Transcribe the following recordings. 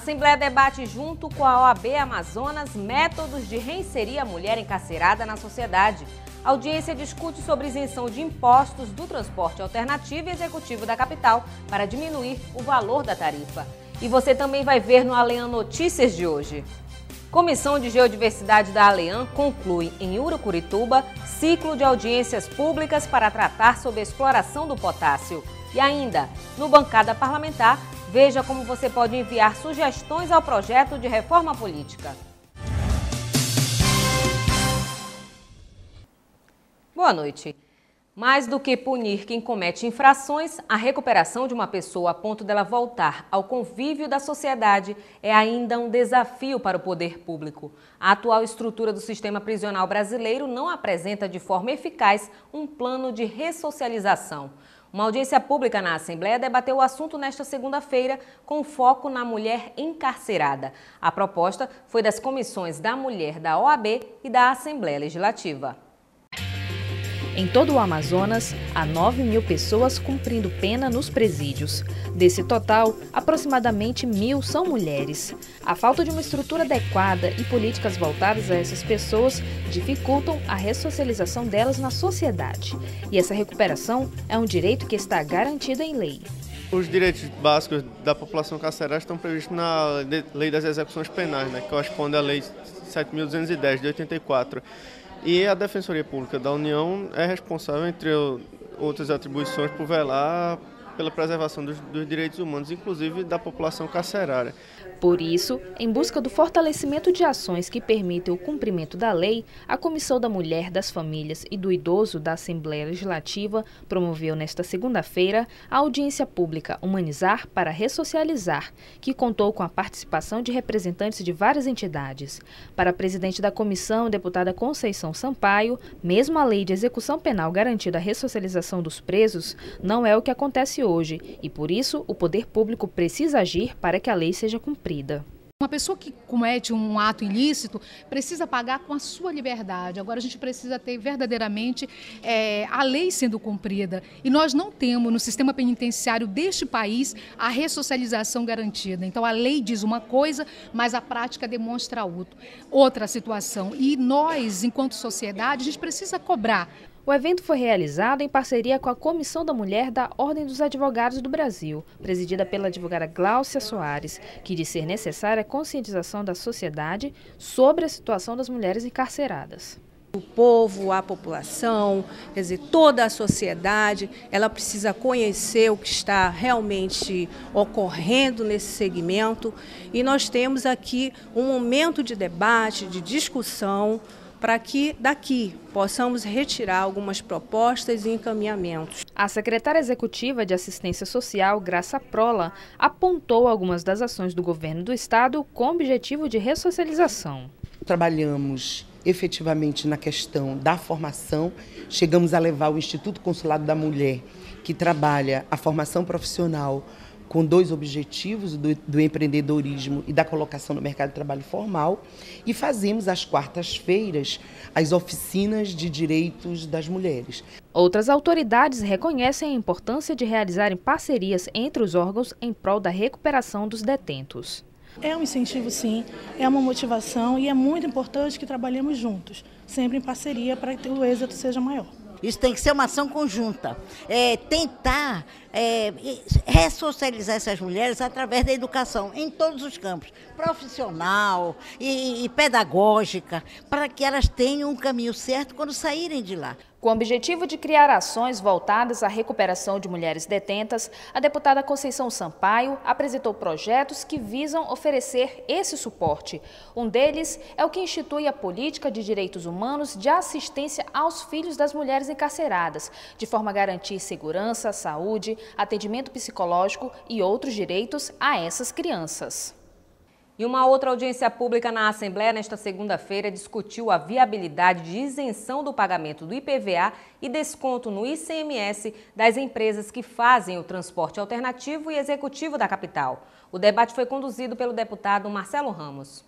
Assembleia debate junto com a OAB Amazonas métodos de reinserir a mulher encarcerada na sociedade. A audiência discute sobre isenção de impostos do transporte alternativo e executivo da capital para diminuir o valor da tarifa. E você também vai ver no Alean Notícias de hoje. Comissão de Geodiversidade da Alean conclui em Urucurituba ciclo de audiências públicas para tratar sobre a exploração do potássio. E ainda, no Bancada Parlamentar, veja como você pode enviar sugestões ao projeto de reforma política. Boa noite. Mais do que punir quem comete infrações, a recuperação de uma pessoa a ponto dela voltar ao convívio da sociedade é ainda um desafio para o poder público. A atual estrutura do sistema prisional brasileiro não apresenta de forma eficaz um plano de ressocialização. Uma audiência pública na Assembleia debateu o assunto nesta segunda-feira, com foco na mulher encarcerada. A proposta foi das comissões da Mulher da OAB e da Assembleia Legislativa. Em todo o Amazonas, há 9.000 pessoas cumprindo pena nos presídios. Desse total, aproximadamente 1.000 são mulheres. A falta de uma estrutura adequada e políticas voltadas a essas pessoas dificultam a ressocialização delas na sociedade. E essa recuperação é um direito que está garantido em lei. Os direitos básicos da população carcerária estão previstos na Lei das Execuções Penais, que corresponde à Lei 7.210, de 84. E a Defensoria Pública da União é responsável, entre outras atribuições, por velar pela preservação dos direitos humanos, inclusive da população carcerária. Por isso, em busca do fortalecimento de ações que permitem o cumprimento da lei, a Comissão da Mulher, das Famílias e do Idoso da Assembleia Legislativa promoveu nesta segunda-feira a audiência pública Humanizar para Ressocializar, que contou com a participação de representantes de várias entidades. Para a presidente da comissão, deputada Conceição Sampaio, mesmo a lei de execução penal garantindo a ressocialização dos presos, não é o que acontece hoje e, por isso, o poder público precisa agir para que a lei seja cumprida. Uma pessoa que comete um ato ilícito precisa pagar com a sua liberdade. Agora a gente precisa ter verdadeiramente a lei sendo cumprida. E nós não temos no sistema penitenciário deste país a ressocialização garantida. Então a lei diz uma coisa, mas a prática demonstra outra situação. E nós, enquanto sociedade, a gente precisa cobrar. O evento foi realizado em parceria com a Comissão da Mulher da Ordem dos Advogados do Brasil, presidida pela advogada Gláucia Soares, que diz ser necessária a conscientização da sociedade sobre a situação das mulheres encarceradas. O povo, a população, quer dizer, toda a sociedade, ela precisa conhecer o que está realmente ocorrendo nesse segmento e nós temos aqui um momento de debate, de discussão, para que daqui possamos retirar algumas propostas e encaminhamentos. A secretária executiva de Assistência Social, Graça Prola, apontou algumas das ações do governo do estado com o objetivo de ressocialização. Trabalhamos efetivamente na questão da formação, chegamos a levar o Instituto Consulado da Mulher, que trabalha a formação profissional com dois objetivos, do empreendedorismo e da colocação no mercado de trabalho formal, e fazemos às quartas-feiras as oficinas de direitos das mulheres. Outras autoridades reconhecem a importância de realizarem parcerias entre os órgãos em prol da recuperação dos detentos. É um incentivo, sim, é uma motivação e é muito importante que trabalhemos juntos, sempre em parceria para que o êxito seja maior. Isso tem que ser uma ação conjunta, tentar ressocializar essas mulheres através da educação, em todos os campos, profissional e pedagógica, para que elas tenham um caminho certo quando saírem de lá. Com o objetivo de criar ações voltadas à recuperação de mulheres detentas, a deputada Conceição Sampaio apresentou projetos que visam oferecer esse suporte. Um deles é o que institui a política de direitos humanos de assistência aos filhos das mulheres encarceradas, de forma a garantir segurança, saúde, atendimento psicológico e outros direitos a essas crianças. E uma outra audiência pública na Assembleia nesta segunda-feira discutiu a viabilidade de isenção do pagamento do IPVA e desconto no ICMS das empresas que fazem o transporte alternativo e executivo da capital. O debate foi conduzido pelo deputado Marcelo Ramos.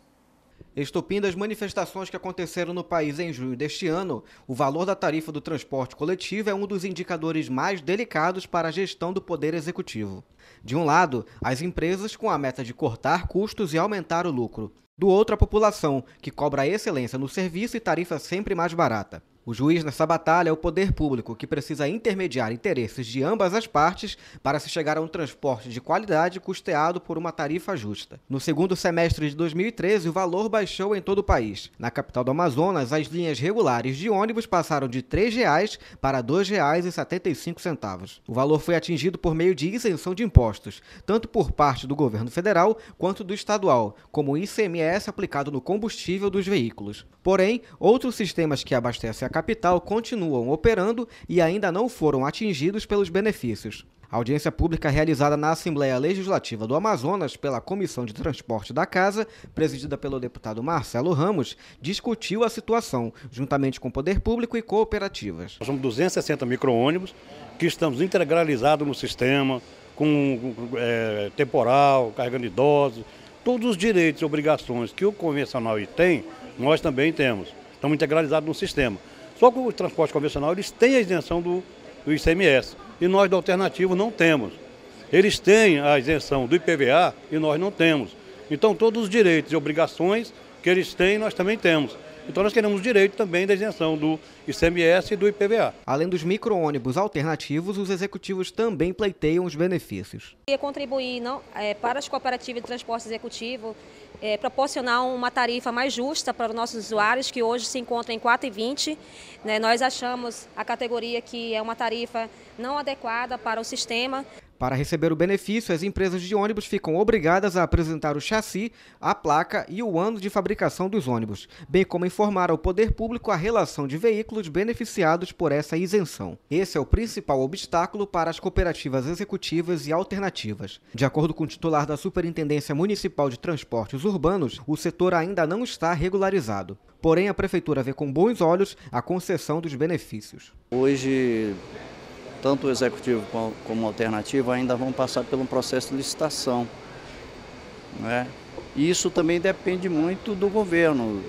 Estopim das manifestações que aconteceram no país em junho deste ano, o valor da tarifa do transporte coletivo é um dos indicadores mais delicados para a gestão do Poder Executivo. De um lado, as empresas com a meta de cortar custos e aumentar o lucro. Do outro, a população, que cobra excelência no serviço e tarifa sempre mais barata. O juiz nessa batalha é o poder público, que precisa intermediar interesses de ambas as partes para se chegar a um transporte de qualidade custeado por uma tarifa justa. No segundo semestre de 2013, o valor baixou em todo o país. Na capital do Amazonas, as linhas regulares de ônibus passaram de R$ 3,00 para R$ 2,75. O valor foi atingido por meio de isenção de impostos, tanto por parte do governo federal quanto do estadual, como o ICMS aplicado no combustível dos veículos. Porém, outros sistemas que abastecem a capital continuam operando e ainda não foram atingidos pelos benefícios. A audiência pública realizada na Assembleia Legislativa do Amazonas pela Comissão de Transporte da Casa, presidida pelo deputado Marcelo Ramos, discutiu a situação, juntamente com o poder público e cooperativas. Nós somos 260 micro-ônibus que estamos integralizados no sistema, com temporal, carregando idosos, todos os direitos e obrigações que o convencional tem, nós também temos. Estamos integralizados no sistema. Só que o transporte convencional, eles têm a isenção do ICMS e nós do alternativo não temos. Eles têm a isenção do IPVA e nós não temos. Então todos os direitos e obrigações que eles têm, nós também temos. Então nós queremos direito também da isenção do ICMS e do IPVA. Além dos micro-ônibus alternativos, os executivos também pleiteiam os benefícios. Contribuir para as cooperativas de transporte executivo, proporcionar uma tarifa mais justa para os nossos usuários, que hoje se encontram em R$ 4,20. Nós achamos a categoria que é uma tarifa não adequada para o sistema. Para receber o benefício, as empresas de ônibus ficam obrigadas a apresentar o chassi, a placa e o ano de fabricação dos ônibus, bem como informar ao poder público a relação de veículos beneficiados por essa isenção. Esse é o principal obstáculo para as cooperativas executivas e alternativas. De acordo com o titular da Superintendência Municipal de Transportes Urbanos, o setor ainda não está regularizado. Porém, a Prefeitura vê com bons olhos a concessão dos benefícios. Hoje, tanto o executivo como o alternativo ainda vão passar por um processo de licitação, né? E isso também depende muito do governo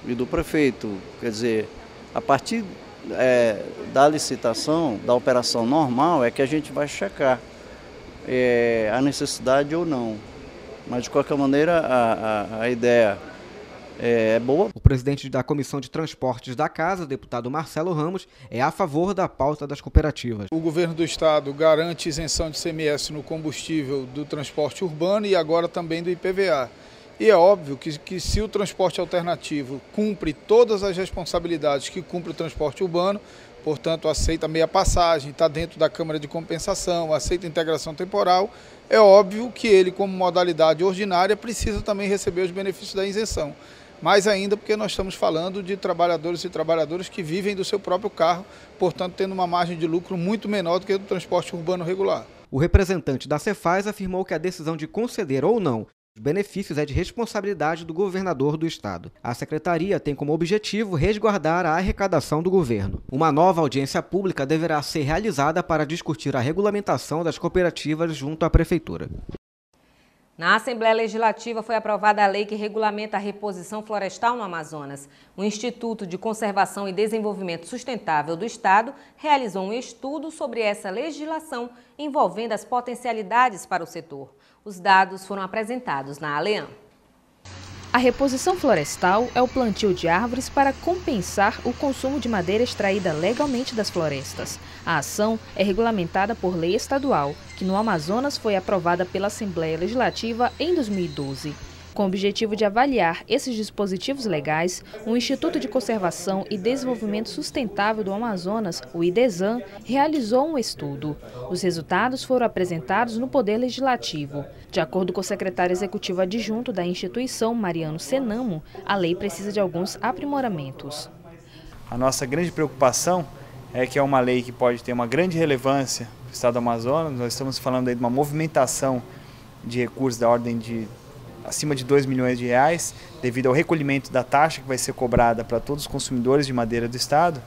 e do prefeito. Quer dizer, a partir da licitação, da operação normal, é que a gente vai checar a necessidade ou não. Mas, de qualquer maneira, a ideia é boa. O presidente da Comissão de Transportes da Casa, o deputado Marcelo Ramos, é a favor da pauta das cooperativas. O governo do estado garante isenção de ICMS no combustível do transporte urbano e agora também do IPVA. E é óbvio que se o transporte alternativo cumpre todas as responsabilidades que cumpre o transporte urbano, portanto aceita meia passagem, está dentro da Câmara de Compensação, aceita integração temporal, é óbvio que ele, como modalidade ordinária, precisa também receber os benefícios da isenção. Mais ainda porque nós estamos falando de trabalhadores e trabalhadoras que vivem do seu próprio carro, portanto tendo uma margem de lucro muito menor do que a do transporte urbano regular. O representante da Cefaz afirmou que a decisão de conceder ou não os benefícios é de responsabilidade do governador do estado. A secretaria tem como objetivo resguardar a arrecadação do governo. Uma nova audiência pública deverá ser realizada para discutir a regulamentação das cooperativas junto à prefeitura. Na Assembleia Legislativa foi aprovada a lei que regulamenta a reposição florestal no Amazonas. O Instituto de Conservação e Desenvolvimento Sustentável do Estado realizou um estudo sobre essa legislação envolvendo as potencialidades para o setor. Os dados foram apresentados na ALEAM. A reposição florestal é o plantio de árvores para compensar o consumo de madeira extraída legalmente das florestas. A ação é regulamentada por lei estadual, que no Amazonas foi aprovada pela Assembleia Legislativa em 2012. Com o objetivo de avaliar esses dispositivos legais, o Instituto de Conservação e Desenvolvimento Sustentável do Amazonas, o IDESAN, realizou um estudo. Os resultados foram apresentados no Poder Legislativo. De acordo com o secretário executivo adjunto da instituição, Mariano Senamo, a lei precisa de alguns aprimoramentos. A nossa grande preocupação é que é uma lei que pode ter uma grande relevância no estado do Amazonas. Nós estamos falando aí de uma movimentação de recursos da ordem de acima de 2 milhões de reais, devido ao recolhimento da taxa que vai ser cobrada para todos os consumidores de madeira do estado,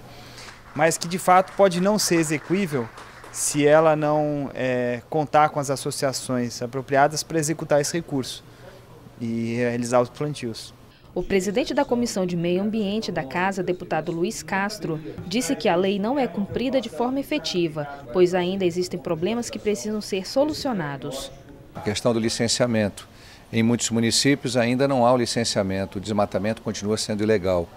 mas que de fato pode não ser execuível se ela não contar com as associações apropriadas para executar esse recurso e realizar os plantios. O presidente da Comissão de Meio Ambiente da Casa, deputado Luiz Castro, disse que a lei não é cumprida de forma efetiva, pois ainda existem problemas que precisam ser solucionados. A questão do licenciamento. Em muitos municípios ainda não há o licenciamento, o desmatamento continua sendo ilegal.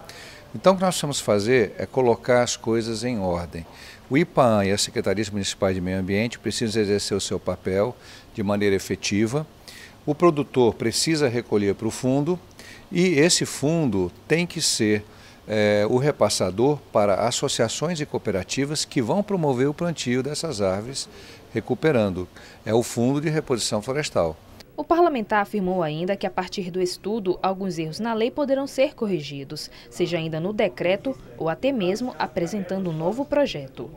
Então o que nós precisamos fazer é colocar as coisas em ordem. O IPAAM e as Secretarias Municipais de Meio Ambiente precisam exercer o seu papel de maneira efetiva. O produtor precisa recolher para o fundo e esse fundo tem que ser o repassador para associações e cooperativas que vão promover o plantio dessas árvores recuperando. É o Fundo de Reposição Florestal. O parlamentar afirmou ainda que, a partir do estudo, alguns erros na lei poderão ser corrigidos, seja ainda no decreto ou até mesmo apresentando um novo projeto.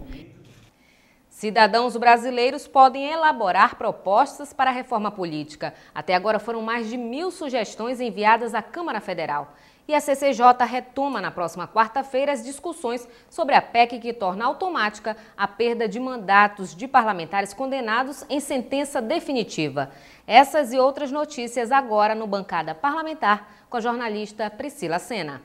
Cidadãos brasileiros podem elaborar propostas para a reforma política. Até agora foram mais de 1000 sugestões enviadas à Câmara Federal. E a CCJ retoma na próxima quarta-feira as discussões sobre a PEC que torna automática a perda de mandatos de parlamentares condenados em sentença definitiva. Essas e outras notícias agora no Bancada Parlamentar com a jornalista Priscila Sena.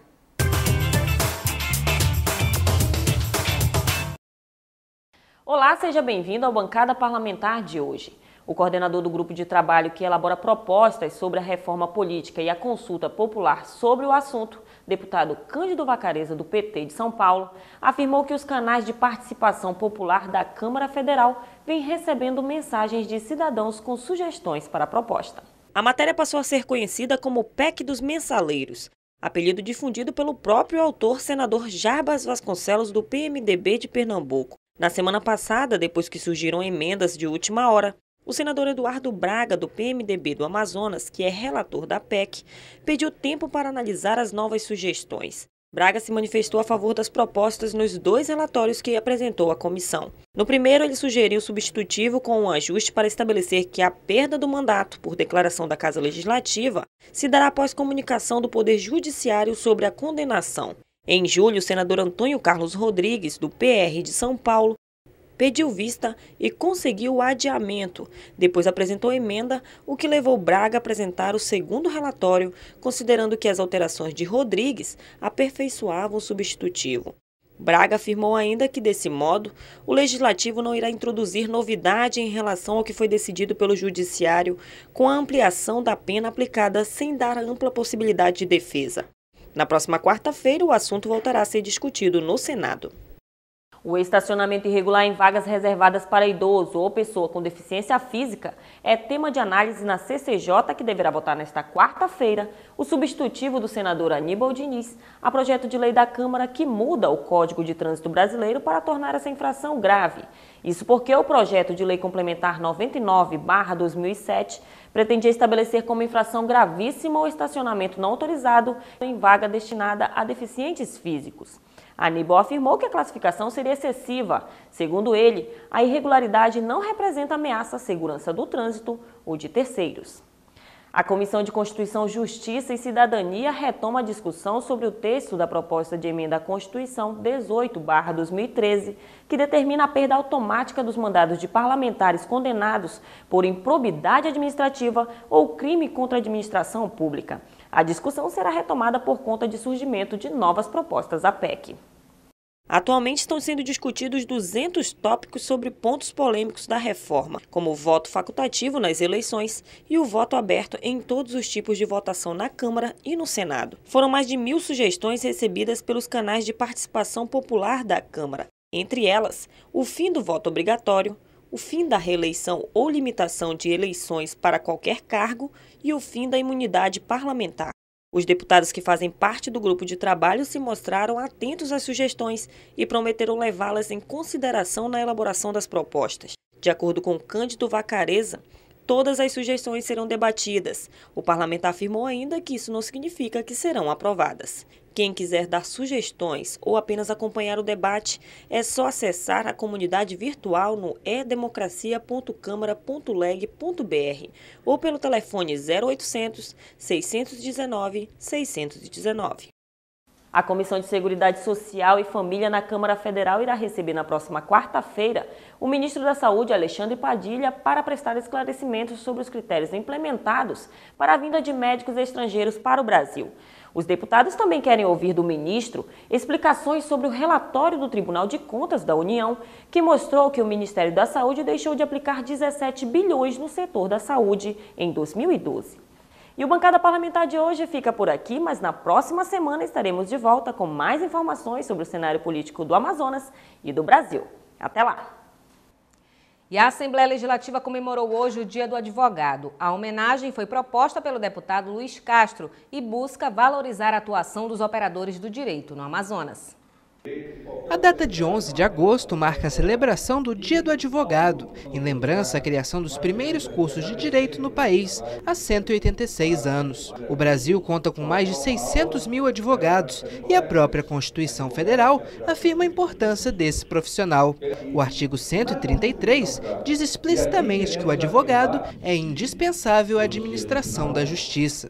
Olá, seja bem-vindo ao Bancada Parlamentar de hoje. O coordenador do grupo de trabalho que elabora propostas sobre a reforma política e a consulta popular sobre o assunto, deputado Cândido Vacarezza, do PT de São Paulo, afirmou que os canais de participação popular da Câmara Federal vêm recebendo mensagens de cidadãos com sugestões para a proposta. A matéria passou a ser conhecida como PEC dos Mensaleiros, apelido difundido pelo próprio autor, senador Jarbas Vasconcelos, do PMDB de Pernambuco. Na semana passada, depois que surgiram emendas de última hora, o senador Eduardo Braga, do PMDB do Amazonas, que é relator da PEC, pediu tempo para analisar as novas sugestões. Braga se manifestou a favor das propostas nos 2 relatórios que apresentou à comissão. No primeiro, ele sugeriu substitutivo com um ajuste para estabelecer que a perda do mandato por declaração da Casa Legislativa se dará após comunicação do Poder Judiciário sobre a condenação. Em julho, o senador Antônio Carlos Rodrigues, do PR de São Paulo, pediu vista e conseguiu o adiamento. Depois apresentou emenda, o que levou Braga a apresentar o segundo relatório, considerando que as alterações de Rodrigues aperfeiçoavam o substitutivo. Braga afirmou ainda que, desse modo, o Legislativo não irá introduzir novidade em relação ao que foi decidido pelo Judiciário com a ampliação da pena aplicada sem dar ampla possibilidade de defesa. Na próxima quarta-feira, o assunto voltará a ser discutido no Senado. O estacionamento irregular em vagas reservadas para idoso ou pessoa com deficiência física é tema de análise na CCJ, que deverá votar nesta quarta-feira o substitutivo do senador Aníbal Diniz a projeto de lei da Câmara que muda o Código de Trânsito Brasileiro para tornar essa infração grave. Isso porque o projeto de lei complementar 99/2007 pretendia estabelecer como infração gravíssima o estacionamento não autorizado em vaga destinada a deficientes físicos. Aníbal afirmou que a classificação seria excessiva. Segundo ele, a irregularidade não representa ameaça à segurança do trânsito ou de terceiros. A Comissão de Constituição, Justiça e Cidadania retoma a discussão sobre o texto da proposta de emenda à Constituição 18/2013, que determina a perda automática dos mandados de parlamentares condenados por improbidade administrativa ou crime contra a administração pública. A discussão será retomada por conta de surgimento de novas propostas à PEC. Atualmente estão sendo discutidos 200 tópicos sobre pontos polêmicos da reforma, como o voto facultativo nas eleições e o voto aberto em todos os tipos de votação na Câmara e no Senado. Foram mais de 1000 sugestões recebidas pelos canais de participação popular da Câmara, entre elas o fim do voto obrigatório, o fim da reeleição ou limitação de eleições para qualquer cargo e o fim da imunidade parlamentar. Os deputados que fazem parte do grupo de trabalho se mostraram atentos às sugestões e prometeram levá-las em consideração na elaboração das propostas. De acordo com Cândido Vacarezza, todas as sugestões serão debatidas. O parlamentar afirmou ainda que isso não significa que serão aprovadas. Quem quiser dar sugestões ou apenas acompanhar o debate, é só acessar a comunidade virtual no edemocracia.câmara.leg.br ou pelo telefone 0800 619 619. A Comissão de Seguridade Social e Família na Câmara Federal irá receber na próxima quarta-feira o ministro da Saúde, Alexandre Padilha, para prestar esclarecimentos sobre os critérios implementados para a vinda de médicos estrangeiros para o Brasil. Os deputados também querem ouvir do ministro explicações sobre o relatório do Tribunal de Contas da União, que mostrou que o Ministério da Saúde deixou de aplicar 17 bilhões no setor da saúde em 2012. E o Bancada Parlamentar de hoje fica por aqui, mas na próxima semana estaremos de volta com mais informações sobre o cenário político do Amazonas e do Brasil. Até lá! E a Assembleia Legislativa comemorou hoje o Dia do Advogado. A homenagem foi proposta pelo deputado Luiz Castro e busca valorizar a atuação dos operadores do direito no Amazonas. A data de 11 de agosto marca a celebração do Dia do Advogado, em lembrança à criação dos primeiros cursos de direito no país, há 186 anos. O Brasil conta com mais de 600 mil advogados e a própria Constituição Federal afirma a importância desse profissional. O artigo 133 diz explicitamente que o advogado é indispensável à administração da justiça.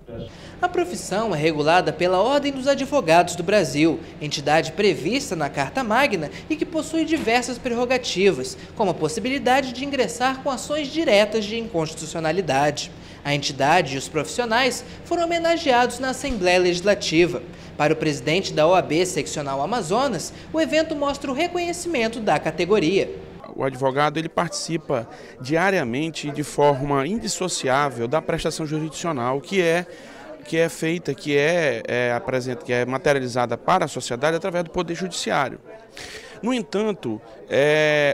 A profissão é regulada pela Ordem dos Advogados do Brasil, entidade prevista na Carta Magna e que possui diversas prerrogativas, como a possibilidade de ingressar com ações diretas de inconstitucionalidade. A entidade e os profissionais foram homenageados na Assembleia Legislativa. Para o presidente da OAB Seccional Amazonas, o evento mostra o reconhecimento da categoria. O advogado ele participa diariamente de forma indissociável da prestação jurisdicional que é feita, que é materializada para a sociedade através do Poder Judiciário. No entanto,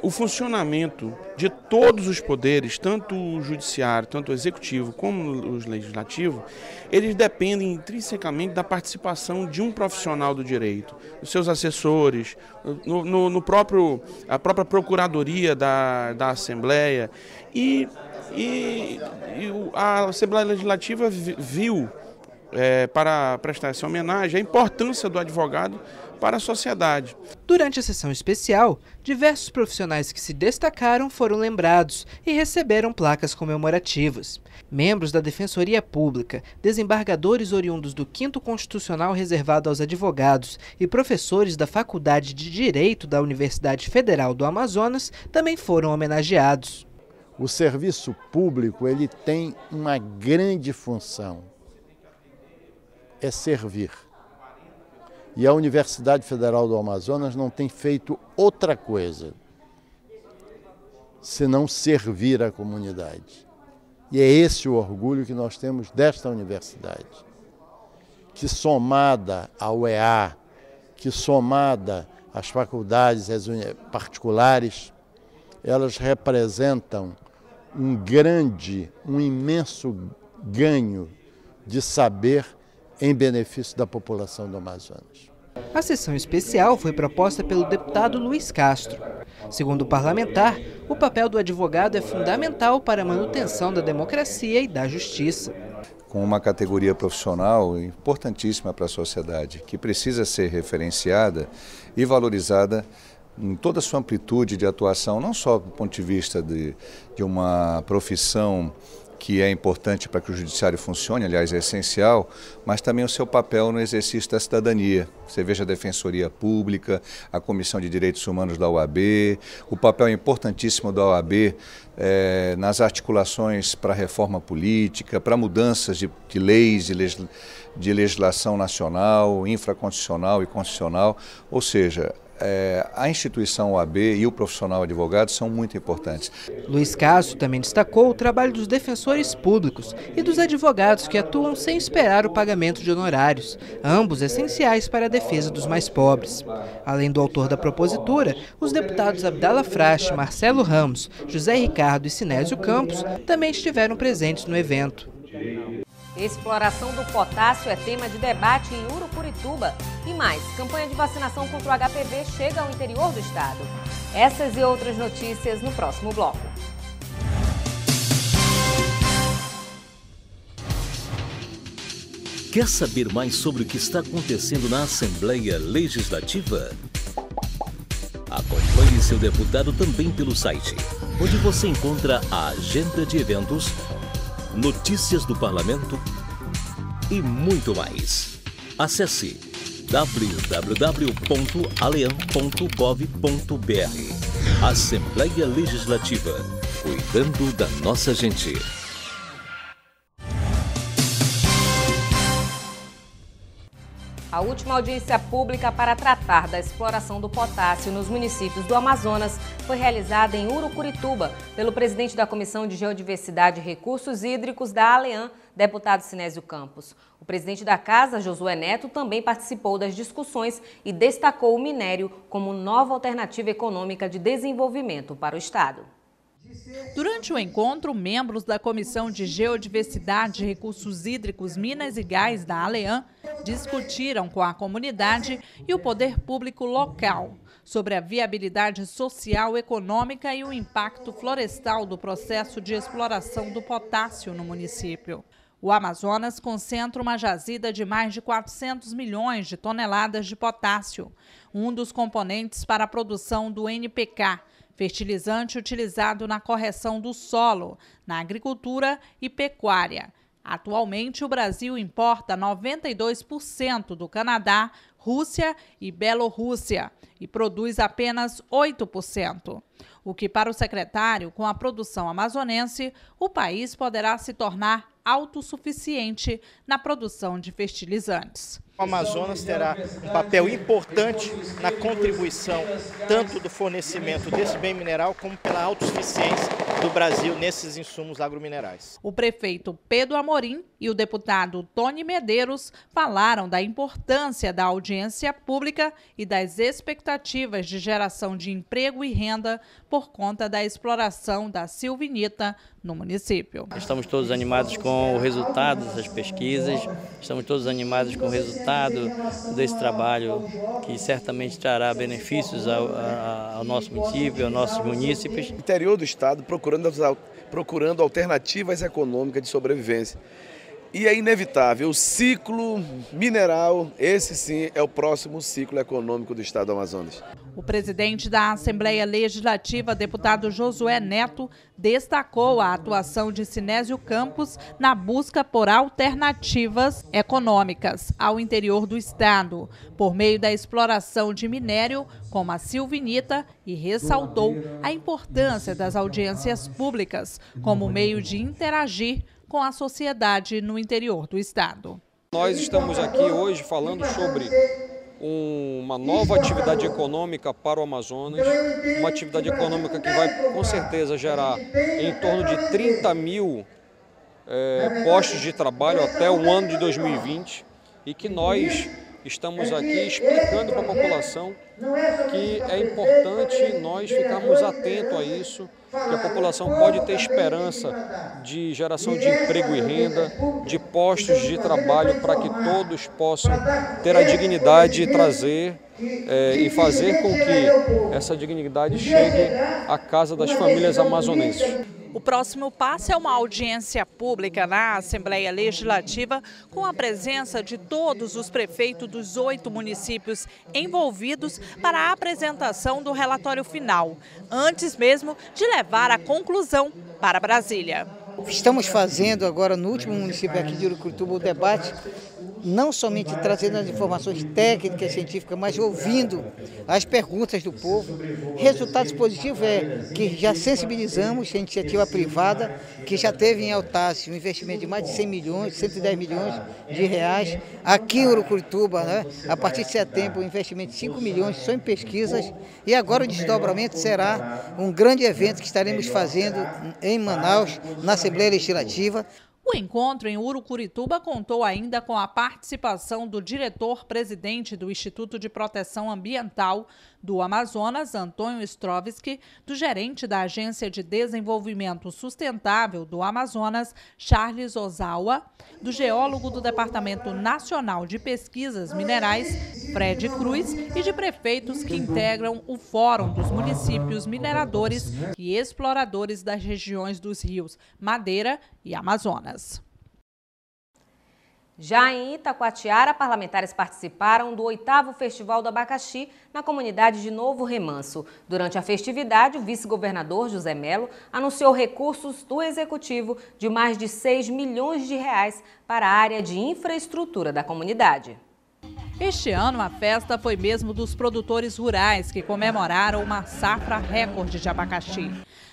o funcionamento de todos os poderes, tanto o judiciário, tanto o executivo como o legislativo, eles dependem intrinsecamente da participação de um profissional do direito, dos seus assessores, a própria procuradoria da Assembleia e a Assembleia Legislativa viu para prestar essa homenagem a importância do advogado para a sociedade. Durante a sessão especial, diversos profissionais que se destacaram foram lembrados e receberam placas comemorativas. Membros da Defensoria Pública, desembargadores oriundos do 5º Constitucional reservado aos advogados e professores da Faculdade de Direito da Universidade Federal do Amazonas também foram homenageados. O serviço público ele tem uma grande função. É servir. E a Universidade Federal do Amazonas não tem feito outra coisa senão servir a comunidade. E é esse o orgulho que nós temos desta universidade, que somada ao EA, que somada às faculdades particulares, elas representam um imenso ganho de saber em benefício da população do Amazonas. A sessão especial foi proposta pelo deputado Luiz Castro. Segundo o parlamentar, o papel do advogado é fundamental para a manutenção da democracia e da justiça. Com uma categoria profissional importantíssima para a sociedade, que precisa ser referenciada e valorizada em toda a sua amplitude de atuação, não só do ponto de vista de uma profissão que é importante para que o judiciário funcione, aliás, é essencial, mas também o seu papel no exercício da cidadania. Você veja a Defensoria Pública, a Comissão de Direitos Humanos da OAB, o papel importantíssimo da OAB nas articulações para a reforma política, para mudanças de leis, de legislação nacional, infraconstitucional e constitucional, ou seja, a instituição OAB e o profissional advogado são muito importantes. Luiz Castro também destacou o trabalho dos defensores públicos e dos advogados que atuam sem esperar o pagamento de honorários, ambos essenciais para a defesa dos mais pobres. Além do autor da propositura, os deputados Abdala Frache, Marcelo Ramos, José Ricardo e Sinésio Campos também estiveram presentes no evento. Exploração do potássio é tema de debate em Urucurituba. E mais, campanha de vacinação contra o HPV chega ao interior do estado. Essas e outras notícias no próximo bloco. Quer saber mais sobre o que está acontecendo na Assembleia Legislativa? Acompanhe seu deputado também pelo site, onde você encontra a agenda de eventos, notícias do Parlamento e muito mais. Acesse www.aleam.gov.br. Assembleia Legislativa, cuidando da nossa gente. A última audiência pública para tratar da exploração do potássio nos municípios do Amazonas foi realizada em Urucurituba pelo presidente da Comissão de Geodiversidade e Recursos Hídricos da ALEAN, deputado Sinésio Campos. O presidente da Casa, Josué Neto, também participou das discussões e destacou o minério como nova alternativa econômica de desenvolvimento para o Estado. Durante o encontro, membros da Comissão de Geodiversidade e Recursos Hídricos, Minas e Gás da ALEAN discutiram com a comunidade e o poder público local sobre a viabilidade social, econômica e o impacto florestal do processo de exploração do potássio no município. O Amazonas concentra uma jazida de mais de 400 milhões de toneladas de potássio, um dos componentes para a produção do NPK, fertilizante utilizado na correção do solo, na agricultura e pecuária. Atualmente, o Brasil importa 92% do Canadá, Rússia e Bielorrússia e produz apenas 8%. O que, para o secretário, com a produção amazonense, o país poderá se tornar autossuficiente na produção de fertilizantes. O Amazonas terá um papel importante na contribuição tanto do fornecimento desse bem mineral como pela autossuficiência do Brasil nesses insumos agrominerais. O prefeito Pedro Amorim e o deputado Tony Medeiros falaram da importância da audiência pública e das expectativas de geração de emprego e renda por conta da exploração da silvinita no município. Estamos todos animados com o resultado dessas pesquisas, estamos todos animados com o resultado desse trabalho que certamente trará benefícios ao nosso município, aos nossos munícipes. O interior do estado procurando alternativas econômicas de sobrevivência. E é inevitável, o ciclo mineral, esse sim é o próximo ciclo econômico do estado do Amazonas. O presidente da Assembleia Legislativa, deputado Josué Neto, destacou a atuação de Sinésio Campos na busca por alternativas econômicas ao interior do estado, por meio da exploração de minério como a silvinita, e ressaltou a importância das audiências públicas como meio de interagir com a sociedade no interior do estado. Nós estamos aqui hoje falando sobre uma nova atividade econômica para o Amazonas, uma atividade econômica que vai com certeza gerar em torno de 30 mil postos de trabalho até o ano de 2020 e que nós estamos aqui explicando para a população que é importante nós ficarmos atentos a isso, que a população pode ter esperança de geração de emprego e renda, de postos de trabalho para que todos possam ter a dignidade de trazer e fazer com que essa dignidade chegue à casa das famílias amazonenses. O próximo passo é uma audiência pública na Assembleia Legislativa com a presença de todos os prefeitos dos 8 municípios envolvidos para a apresentação do relatório final, antes mesmo de levar a conclusão para Brasília. Estamos fazendo agora no último município aqui de Urucurituba o debate, não somente trazendo as informações técnicas, científicas, mas ouvindo as perguntas do povo. Resultados positivos é que já sensibilizamos a iniciativa privada, que já teve em Altácio um investimento de mais de 100 milhões, 110 milhões de reais. Aqui em Urucurituba, né, a partir de setembro, um investimento de 5 milhões só em pesquisas. E agora o desdobramento será um grande evento que estaremos fazendo em Manaus, na Assembleia Legislativa. O encontro em Urucurituba contou ainda com a participação do diretor-presidente do Instituto de Proteção Ambiental do Amazonas, Antônio Strovski, do gerente da Agência de Desenvolvimento Sustentável do Amazonas, Charles Ozawa, do geólogo do Departamento Nacional de Pesquisas Minerais, Fred Cruz, e de prefeitos que integram o Fórum dos Municípios Mineradores e Exploradores das regiões dos rios Madeira e Amazonas. Já em Itacoatiara, parlamentares participaram do 8º Festival do Abacaxi na comunidade de Novo Remanso. Durante a festividade, o vice-governador José Melo anunciou recursos do Executivo de mais de 6 milhões de reais para a área de infraestrutura da comunidade. Este ano, a festa foi mesmo dos produtores rurais, que comemoraram uma safra recorde de abacaxi.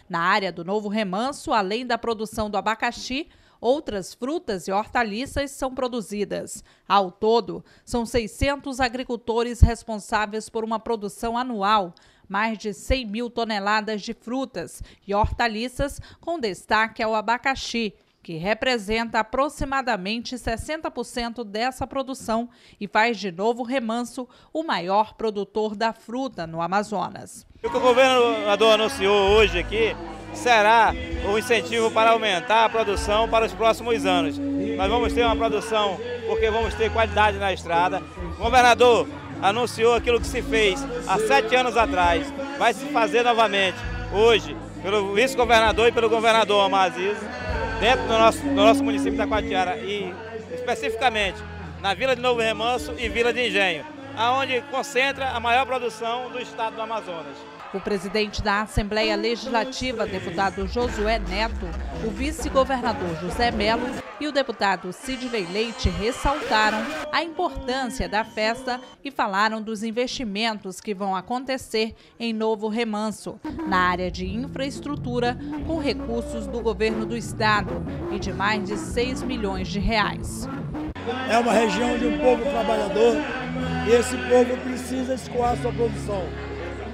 Na área do Novo Remanso, além da produção do abacaxi, outras frutas e hortaliças são produzidas. Ao todo, são 600 agricultores responsáveis por uma produção anual, mais de 100 mil toneladas de frutas e hortaliças, com destaque ao abacaxi, que representa aproximadamente 60% dessa produção e faz de Novo Remanso o maior produtor da fruta no Amazonas. O que o governador anunciou hoje aqui será o incentivo para aumentar a produção para os próximos anos. Nós vamos ter uma produção porque vamos ter qualidade na estrada. O governador anunciou aquilo que se fez há 7 anos atrás, vai se fazer novamente hoje pelo vice-governador e pelo governador Amaziz, dentro do nosso município da Taquatiara e especificamente na Vila de Novo Remanso e Vila de Engenho, aonde concentra a maior produção do estado do Amazonas. O presidente da Assembleia Legislativa, deputado Josué Neto, o vice-governador José Melo e o deputado Sidney Leite ressaltaram a importância da festa e falaram dos investimentos que vão acontecer em Novo Remanso, na área de infraestrutura, com recursos do governo do estado e de mais de 6 milhões de reais. É uma região de um povo trabalhador e esse povo precisa escoar sua produção.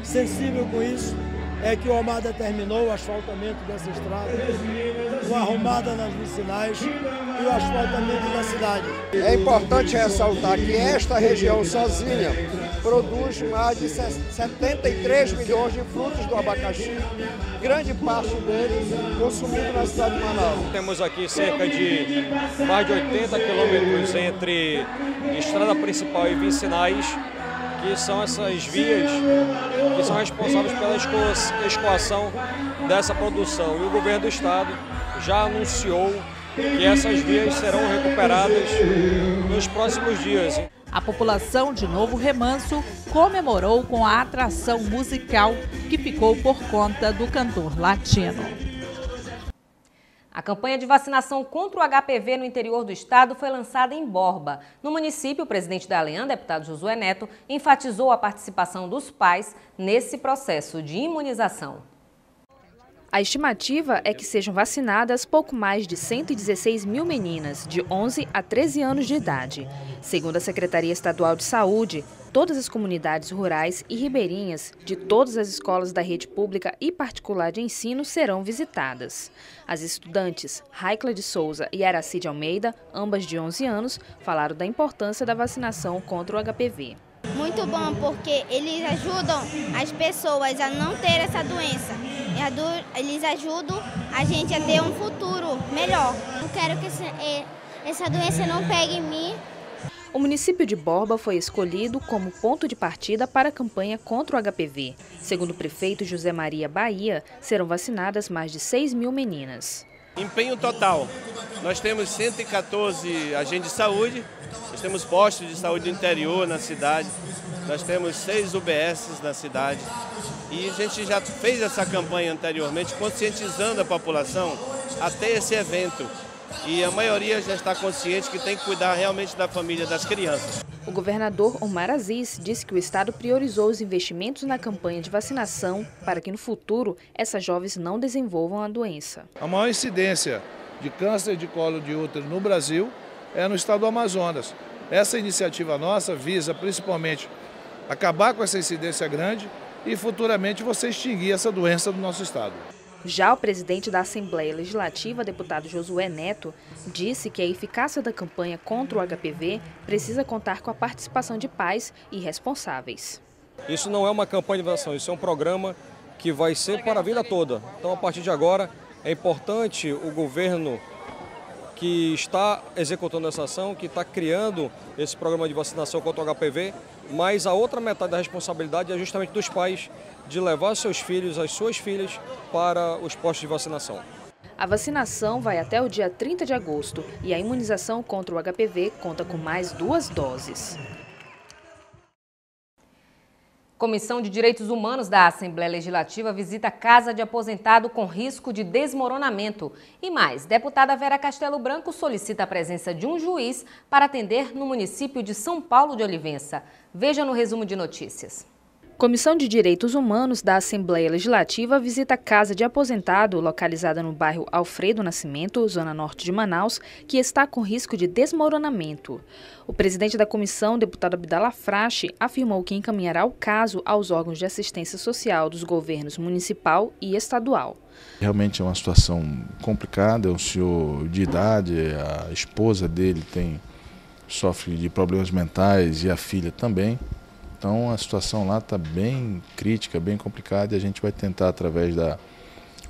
Sensível com isso é que o OMAR determinou o asfaltamento dessa estrada, uma arrumada nas vicinais e o asfaltamento da cidade. É importante ressaltar que esta região sozinha produz mais de 73 milhões de frutos do abacaxi, grande parte deles consumido na cidade de Manaus. Temos aqui cerca de mais de 80 quilômetros entre estrada principal e vicinais, que são essas vias que são responsáveis pela escoação dessa produção. E o governo do estado já anunciou que essas vias serão recuperadas nos próximos dias. A população de Novo Remanso comemorou com a atração musical que ficou por conta do cantor latino. A campanha de vacinação contra o HPV no interior do estado foi lançada em Borba. No município, o presidente da ALEAN, deputado Josué Neto, enfatizou a participação dos pais nesse processo de imunização. A estimativa é que sejam vacinadas pouco mais de 116 mil meninas de 11 a 13 anos de idade. Segundo a Secretaria Estadual de Saúde, todas as comunidades rurais e ribeirinhas de todas as escolas da rede pública e particular de ensino serão visitadas. As estudantes Raikla de Souza e Aracide Almeida, ambas de 11 anos, falaram da importância da vacinação contra o HPV. Muito bom, porque eles ajudam as pessoas a não ter essa doença. Eles ajudam a gente a ter um futuro melhor. Eu quero que essa doença não pegue em mim. O município de Borba foi escolhido como ponto de partida para a campanha contra o HPV. Segundo o prefeito José Maria Bahia, serão vacinadas mais de 6 mil meninas. Empenho total. Nós temos 114 agentes de saúde, nós temos postos de saúde do interior na cidade, nós temos 6 UBSs na cidade e a gente já fez essa campanha anteriormente conscientizando a população até esse evento. E a maioria já está consciente que tem que cuidar realmente da família das crianças. O governador Omar Aziz disse que o estado priorizou os investimentos na campanha de vacinação para que no futuro essas jovens não desenvolvam a doença. A maior incidência de câncer de colo de útero no Brasil é no estado do Amazonas. Essa iniciativa nossa visa principalmente acabar com essa incidência grande e futuramente você extinguir essa doença do nosso estado. Já o presidente da Assembleia Legislativa, deputado Josué Neto, disse que a eficácia da campanha contra o HPV precisa contar com a participação de pais e responsáveis. Isso não é uma campanha de vacinação, isso é um programa que vai ser para a vida toda. Então, a partir de agora, é importante o governo que está executando essa ação, que está criando esse programa de vacinação contra o HPV, mas a outra metade da responsabilidade é justamente dos pais de levar seus filhos, as suas filhas, para os postos de vacinação. A vacinação vai até o dia 30 de agosto e a imunização contra o HPV conta com mais 2 doses. Comissão de Direitos Humanos da Assembleia Legislativa visita casa de aposentado com risco de desmoronamento. E mais, deputada Vera Castelo Branco solicita a presença de um juiz para atender no município de São Paulo de Olivença. Veja no resumo de notícias. Comissão de Direitos Humanos da Assembleia Legislativa visita a casa de aposentado localizada no bairro Alfredo Nascimento, zona norte de Manaus, que está com risco de desmoronamento. O presidente da comissão, deputado Abdala Frache, afirmou que encaminhará o caso aos órgãos de assistência social dos governos municipal e estadual. Realmente é uma situação complicada, é um senhor de idade, a esposa dele sofre de problemas mentais e a filha também. Então a situação lá está bem crítica, bem complicada, e a gente vai tentar, através da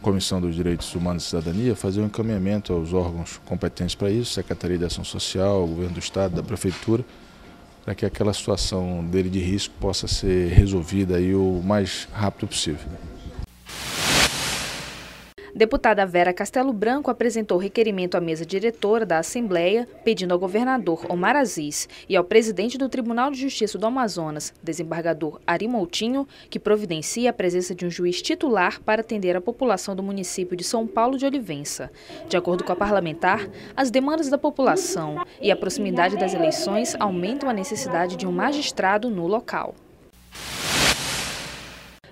Comissão dos Direitos Humanos e Cidadania, fazer um encaminhamento aos órgãos competentes para isso, Secretaria de Ação Social, Governo do Estado, da Prefeitura, para que aquela situação dele de risco possa ser resolvida aí o mais rápido possível. Deputada Vera Castelo Branco apresentou requerimento à mesa diretora da Assembleia, pedindo ao governador Omar Aziz e ao presidente do Tribunal de Justiça do Amazonas, desembargador Ari Moutinho, que providencie a presença de um juiz titular para atender a população do município de São Paulo de Olivença. De acordo com a parlamentar, as demandas da população e a proximidade das eleições aumentam a necessidade de um magistrado no local.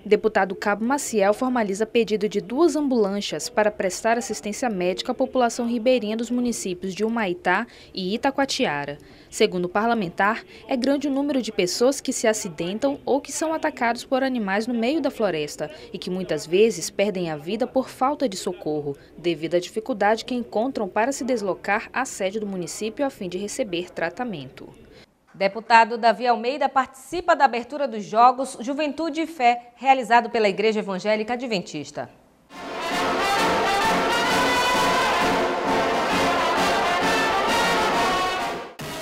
Deputado Cabo Maciel formaliza pedido de 2 ambulâncias para prestar assistência médica à população ribeirinha dos municípios de Humaitá e Itacoatiara. Segundo o parlamentar, é grande o número de pessoas que se acidentam ou que são atacados por animais no meio da floresta e que muitas vezes perdem a vida por falta de socorro, devido à dificuldade que encontram para se deslocar à sede do município a fim de receber tratamento. Deputado Davi Almeida participa da abertura dos Jogos Juventude e Fé, realizado pela Igreja Evangélica Adventista.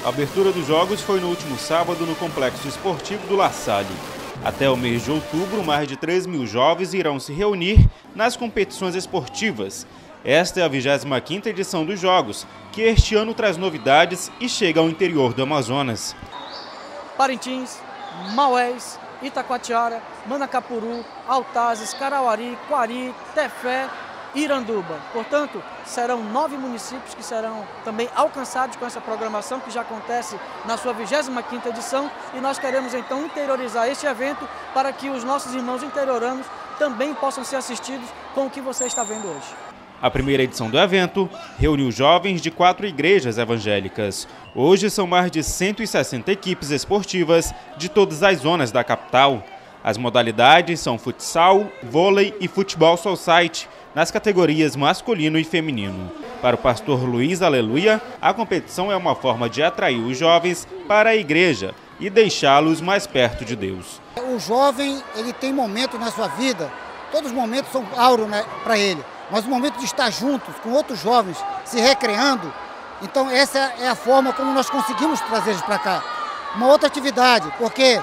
A abertura dos Jogos foi no último sábado no Complexo Esportivo do La Salle. Até o mês de outubro, mais de 3.000 jovens irão se reunir nas competições esportivas. Esta é a 25ª edição dos Jogos, que este ano traz novidades e chega ao interior do Amazonas. Parintins, Maués, Itacoatiara, Manacapuru, Altazes, Carauari, Quari, Tefé, Iranduba. Portanto, serão 9 municípios que serão também alcançados com essa programação que já acontece na sua 25ª edição, e nós queremos então interiorizar este evento para que os nossos irmãos interioranos também possam ser assistidos com o que você está vendo hoje. A primeira edição do evento reuniu jovens de 4 igrejas evangélicas. Hoje são mais de 160 equipes esportivas de todas as zonas da capital. As modalidades são futsal, vôlei e futebol society, nas categorias masculino e feminino. Para o pastor Luiz Aleluia, a competição é uma forma de atrair os jovens para a igreja e deixá-los mais perto de Deus. O jovem, ele tem momentos na sua vida, todos os momentos são áureos, né, para ele. Mas o momento de estar juntos com outros jovens, se recreando, então essa é a forma como nós conseguimos trazer eles para cá. Uma outra atividade, porque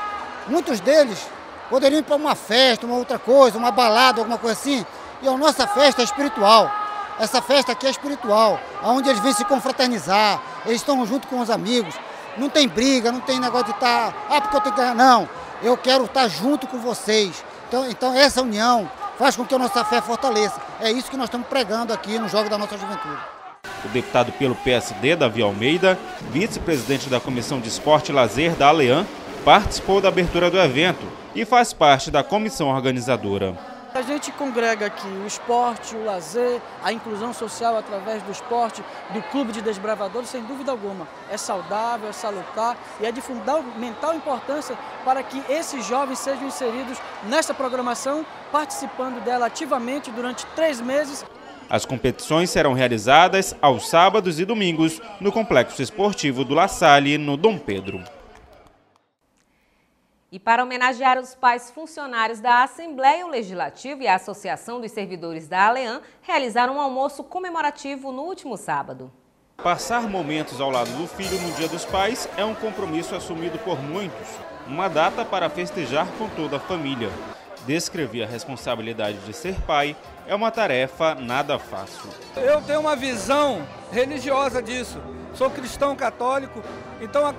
muitos deles poderiam ir para uma festa, uma outra coisa, uma balada, alguma coisa assim, e a nossa festa é espiritual. Essa festa aqui é espiritual, onde eles vêm se confraternizar, eles estão junto com os amigos, não tem briga, não tem negócio de estar, porque eu tenho que ganhar, não, eu quero estar junto com vocês. Então essa união faz com que a nossa fé fortaleça. É isso que nós estamos pregando aqui no Jogo da Nossa Juventude. O deputado pelo PSD, Davi Almeida, vice-presidente da Comissão de Esporte e Lazer da ALEAN, participou da abertura do evento e faz parte da comissão organizadora. A gente congrega aqui o esporte, o lazer, a inclusão social através do esporte, do clube de desbravadores, sem dúvida alguma. É saudável, é salutar e é de fundamental importância para que esses jovens sejam inseridos nessa programação, participando dela ativamente durante 3 meses. As competições serão realizadas aos sábados e domingos no Complexo Esportivo do La Salle, no Dom Pedro. E para homenagear os pais funcionários da Assembleia Legislativa e a Associação dos Servidores da ALEAN, realizaram um almoço comemorativo no último sábado. Passar momentos ao lado do filho no Dia dos Pais é um compromisso assumido por muitos, uma data para festejar com toda a família. Descrever a responsabilidade de ser pai é uma tarefa nada fácil. Eu tenho uma visão religiosa disso. Sou cristão católico, então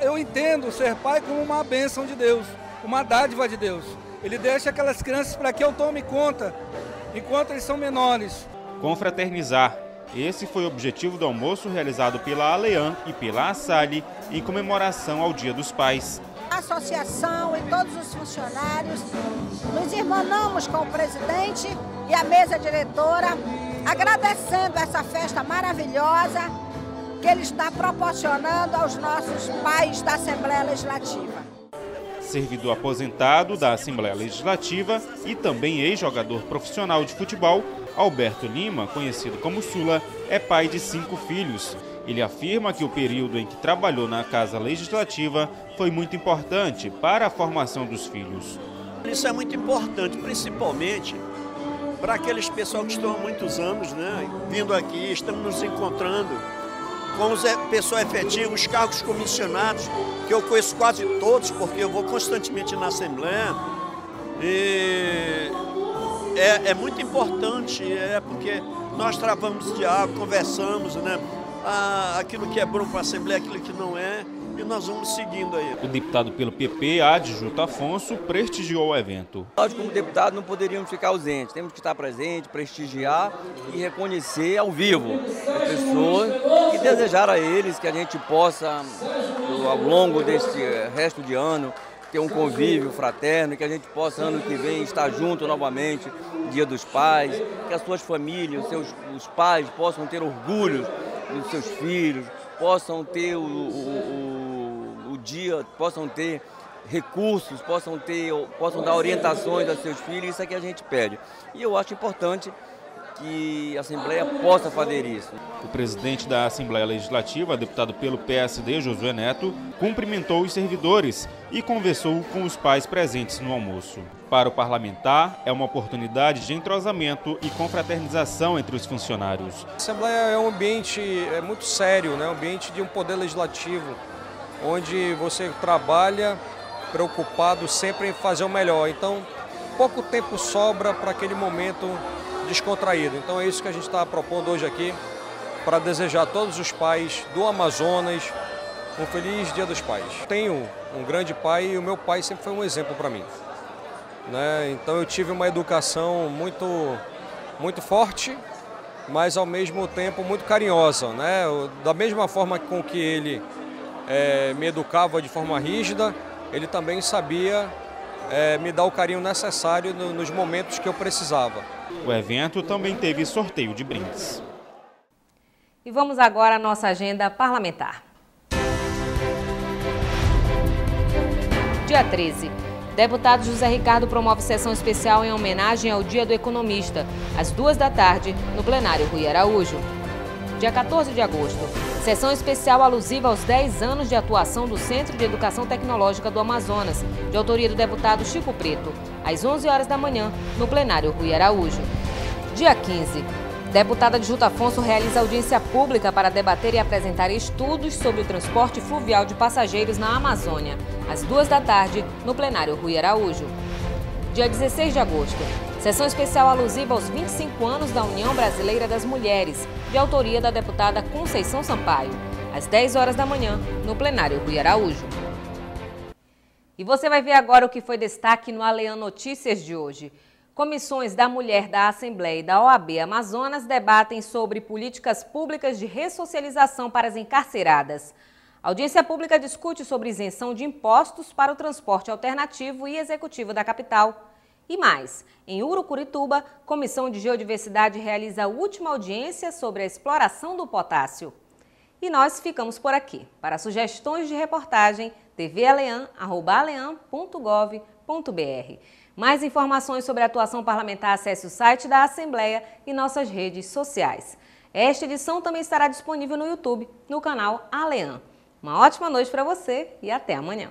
eu entendo ser pai como uma bênção de Deus, uma dádiva de Deus. Ele deixa aquelas crianças para que eu tome conta, enquanto eles são menores. Confraternizar. Esse foi o objetivo do almoço realizado pela ALEAN e pela ASALE em comemoração ao Dia dos Pais. a associação e todos os funcionários, nos irmanamos com o presidente e a mesa diretora, agradecendo essa festa maravilhosa que ele está proporcionando aos nossos pais da Assembleia Legislativa. Servidor aposentado da Assembleia Legislativa e também ex-jogador profissional de futebol, Alberto Lima, conhecido como Sula, é pai de 5 filhos. Ele afirma que o período em que trabalhou na Casa Legislativa foi muito importante para a formação dos filhos. Isso é muito importante, principalmente para aqueles pessoal que estão há muitos anos, né, vindo aqui, estamos nos encontrando com os pessoal efetivo, os cargos comissionados, que eu conheço quase todos, porque eu vou constantemente na Assembleia. E é muito importante, porque nós travamos diálogo, conversamos, né? Aquilo que é bom para a Assembleia, aquilo que não é, e nós vamos seguindo aí. O deputado pelo PP, Adjuto Afonso, prestigiou o evento. Nós, como deputado, não poderíamos ficar ausentes, temos que estar presente, prestigiar e reconhecer ao vivo as pessoas e desejar a eles que a gente possa, ao longo deste resto de ano, ter um convívio fraterno, que a gente possa, ano que vem, estar junto novamente, Dia dos Pais, que as suas famílias, os pais possam ter orgulho dos seus filhos, possam ter o dia, possam ter recursos, possam dar orientações aos seus filhos, isso é que a gente pede. E eu acho importante que a Assembleia possa fazer isso. O presidente da Assembleia Legislativa, deputado pelo PSD, Josué Neto, cumprimentou os servidores e conversou com os pais presentes no almoço. Para o parlamentar, é uma oportunidade de entrosamento e confraternização entre os funcionários. A Assembleia é um ambiente muito sério, né? Um ambiente de um poder legislativo, onde você trabalha preocupado sempre em fazer o melhor. Então, pouco tempo sobra para aquele momento descontraído. Então é isso que a gente está propondo hoje aqui, para desejar a todos os pais do Amazonas um feliz Dia dos Pais. Tenho um grande pai e o meu pai sempre foi um exemplo para mim, né? Então eu tive uma educação muito forte, mas ao mesmo tempo muito carinhosa, né? Da mesma forma com que ele me educava de forma rígida, ele também sabia me dar o carinho necessário nos momentos que eu precisava. O evento também teve sorteio de brindes. E vamos agora à nossa agenda parlamentar. Dia 13. Deputado José Ricardo promove sessão especial em homenagem ao Dia do Economista, às 14h, no plenário Rui Araújo. Dia 14 de agosto. Sessão especial alusiva aos 10 anos de atuação do Centro de Educação Tecnológica do Amazonas, de autoria do deputado Chico Preto, às 11h da manhã, no plenário Rui Araújo. Dia 15. Deputado Adjuto Afonso realiza audiência pública para debater e apresentar estudos sobre o transporte fluvial de passageiros na Amazônia, às 14h, no plenário Rui Araújo. Dia 16 de agosto. Sessão especial alusiva aos 25 anos da União Brasileira das Mulheres, de autoria da deputada Conceição Sampaio, às 10h da manhã, no plenário Rui Araújo. E você vai ver agora o que foi destaque no Alean Notícias de hoje. Comissões da Mulher da Assembleia e da OAB Amazonas debatem sobre políticas públicas de ressocialização para as encarceradas. A audiência pública discute sobre isenção de impostos para o transporte alternativo e executivo da capital. E mais, em Urucurituba, Comissão de Geodiversidade realiza a última audiência sobre a exploração do potássio. E nós ficamos por aqui. Para sugestões de reportagem, tvalean@alean.gov.br. Mais informações sobre a atuação parlamentar, acesse o site da Assembleia e nossas redes sociais. Esta edição também estará disponível no YouTube, no canal Alean. Uma ótima noite para você e até amanhã.